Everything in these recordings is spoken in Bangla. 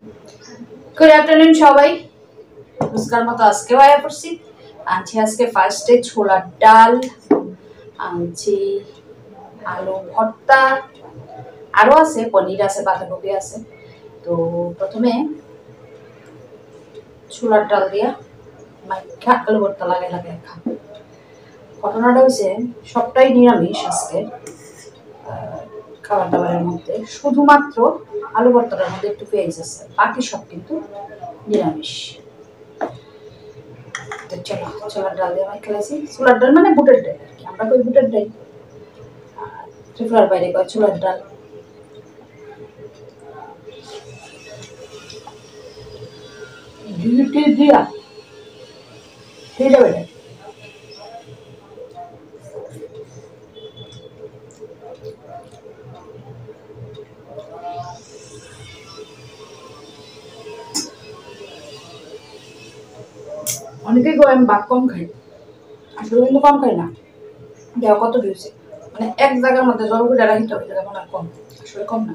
গুড আফটারনুন সবাই। রোজকার মতো আজকেও আয়া পড়ছি। আনছি আজকে ফার্স্টে ছোলার ডাল, আনছি আলু ভর্তা, আরও আছে পনির আছে, বাঁধাকপি আছে। তো প্রথমে ছোলার ডাল দিয়া মাইখা আলু ভর্তা লাগাই লাগাই খাবো। ঘটনাটা হয়েছে সবটাই নিরামিষ আজকে খাবার দাবারের মধ্যে, শুধুমাত্র আলু ভর্তাটার মধ্যে একটু পেঁয়াজ আছে, বাকি সব কিন্তু নিরামিষ। চলো ছোলার ডাল দিয়ে আমি খেলেছি। ছোলার ডাল মানে বুটের ডাল আর কি, আমরা কই বুটের ডাল, ত্রিপুরার বাইরে কয় ছোলার ডাল। দিয়া ঠিক আছে। অনেকেই কয় আমি ভাত কম খাই, আসলে কিন্তু কম খাই না। দেহ কত দিয়েছে, মানে এক জায়গার মধ্যে জল করে রাখতে হবে, যেমন আর কম, আসলে কম না।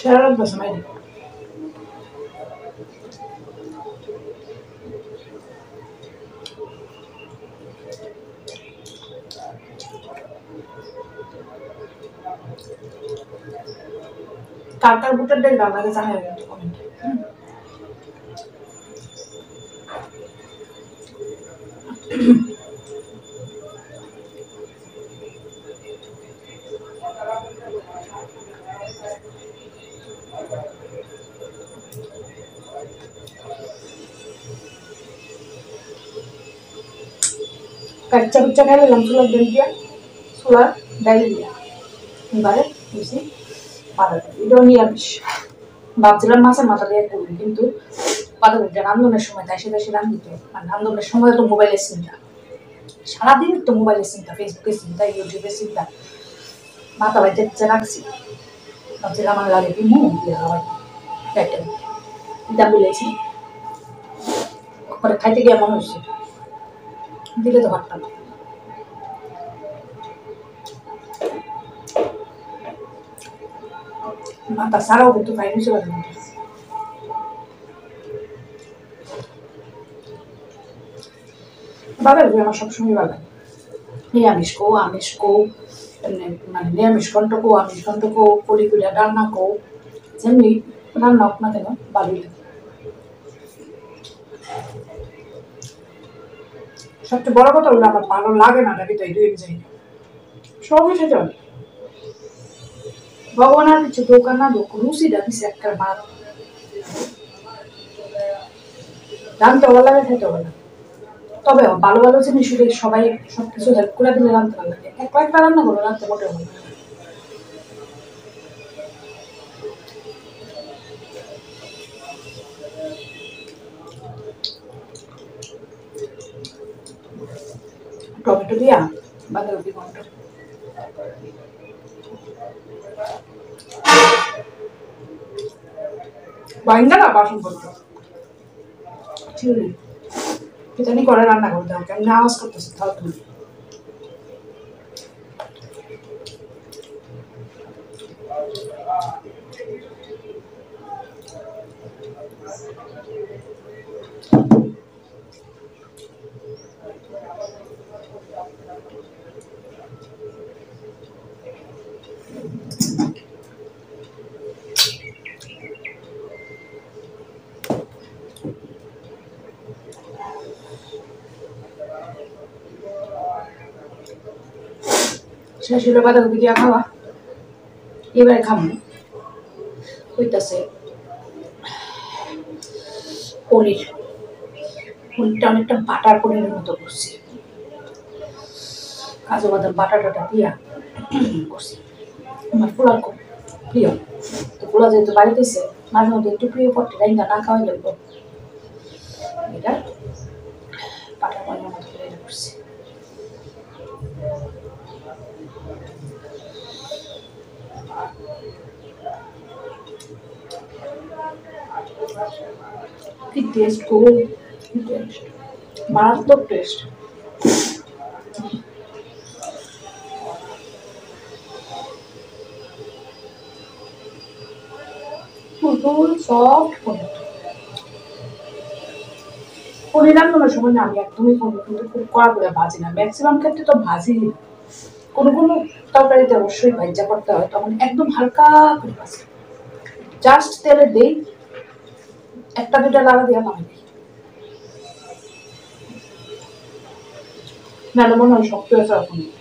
সারা রাত বসে মাইরি কার কার বুটের ডাল ভালো লাগে জানাই কিন্তু কমেন্টে। কাচ্চা কুচ্চা খাইলে ছোলার ডাল দিয়া, ছোলার ডাল দিয়া এবারে বুঝি বাঁধাকপি, এটাও নিরামিষ। ভাবছিলাম মাছের মাথা দিয়ে করবি, কিন্তু বাঁধাকপিটা রান্ধনের সময় তাই সেটা সে রান্ধিতে, আর রান্ধনের সময় তো মোবাইলের চিন্তা, সারাদিন তো মোবাইলের চিন্তা, ফেসবুকের চিন্তা, ইউটিউবের চিন্তা, মাথা বাইতে রাখছি। ভাবছিলাম আমার লাগে কি মুখ দিয়ে খাবার দাম বিলেছি, পরে খাইতে গিয়ে মনে হচ্ছে দিলে তো পারতাম। মাথা সারাও কিন্তু খাইনি চলে গেল। বাবার বই আমার সবসময় ভালো লাগে, নিরামিষ কো আমিষ কো, মানে নিরামিষ ঘন্ট কো আমিষ ঘন্ট কো, কড়ি কুড়িয়া রান্না কো, যেমনি রান্না হোক না কেন ভালোই লাগে। সবচেয়ে বড় কথা হলো আমার ভালো লাগে না, নাকি তাই দুই যাই না, সবই খেতে হবে। ভগবান আর কিছু দোকান না দোক, রুচিটা দিছে একটা ভাত, রানতে ভালো লাগে, খেতে ভালো লাগে। তবে ভালো ভালো জিনিস সবাই সবকিছু হেল্প করে দিলে রানতে ভালো লাগে, একলা একটা রান্না করো রানতে মোটেও ভালো লাগে। টমেটো দিয়া বাঁধাকপি ঘন্ট, বাইন্দা না বাসন করতো জানি করে রান্না করতে হবে, কেমন আওয়াজ করতেছে তাও তুমি। শেষ হলো বাঁধাকপি দিয়া খাওয়া, এবারে খাবো হইতাছে পনির। পনিরটা অনেকটা বাটার পনিরের মতো করছি, কাজু বাদাম বাটা টাটা দিয়া করছি। আমার পোলাও প্রিয়। তো পোলা যেহেতু বাড়িতেছে মাঝে মধ্যে একটু প্রিয় পট্টি রাইন্দা না খাওয়াই লাগবো। এটা পাটা পয়নার মতো করে এটা করছি। কি টেস্ট গো, কি টেস্ট, মারাত্মক টেস্ট। ফুল সফট পনির। পনির রান্নার সময় না আমি একদমই পনির খুব কড়া করে ভাজি না, ম্যাক্সিমাম ক্ষেত্রে তো ভাজি। কোনো কোনো তরকারিতে অবশ্যই ভাজা করতে হয়, তখন একদম হালকা করে ভাজি, জাস্ট তেলে দেই, একটা দুটা লাগা দিয়ে নামাই দিই, নাহলে মনে হয় শক্ত হয়ে যাওয়া পনির।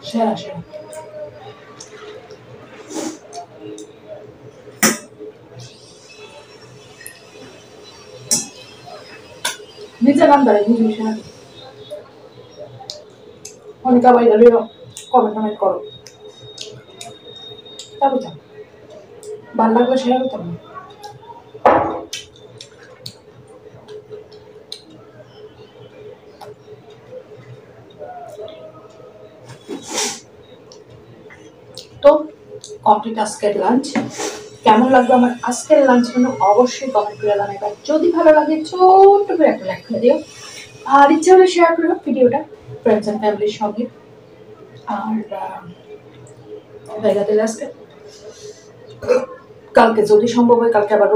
সেরা সেরা। নিজে নাম ধরে নিজে সেরা। অনেক আবার কমেন্ট করো, তারপর ভালো লাগলে শেয়ার করতাম না। তো কমপ্লিট আজকের লাঞ্চ। কেমন লাগলো আমার আজকের লাঞ্চ মেনু অবশ্যই কমেন্ট করে জানাবে। যদি ভালো লাগে ছোট্ট করে একটা লাইক করে দিও, আর ইচ্ছা হলে শেয়ার করো ভিডিওটা ফ্রেন্ডস অ্যান্ড ফ্যামিলির সঙ্গে। আর জায়গাতে আজকে কালকে যদি সম্ভব হয়, কালকে আবার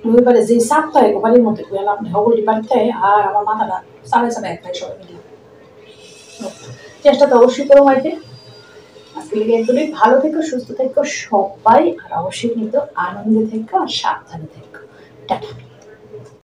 রবিবারে যে সাপ্তাহে বাড়ির মধ্যে গেলাম হগলি বাড়িতে, আর আমার মাথাটা সাড়ে সাড়ে একটাই সবাই মিলে চেষ্টা তো অবশ্যই করো হয়তো। আজকে লেগে একদমই ভালো থেকো, সুস্থ থেকো সবাই, আর অবশ্যই কিন্তু আনন্দে থেকো আর সাবধানে থেকো। টাটা।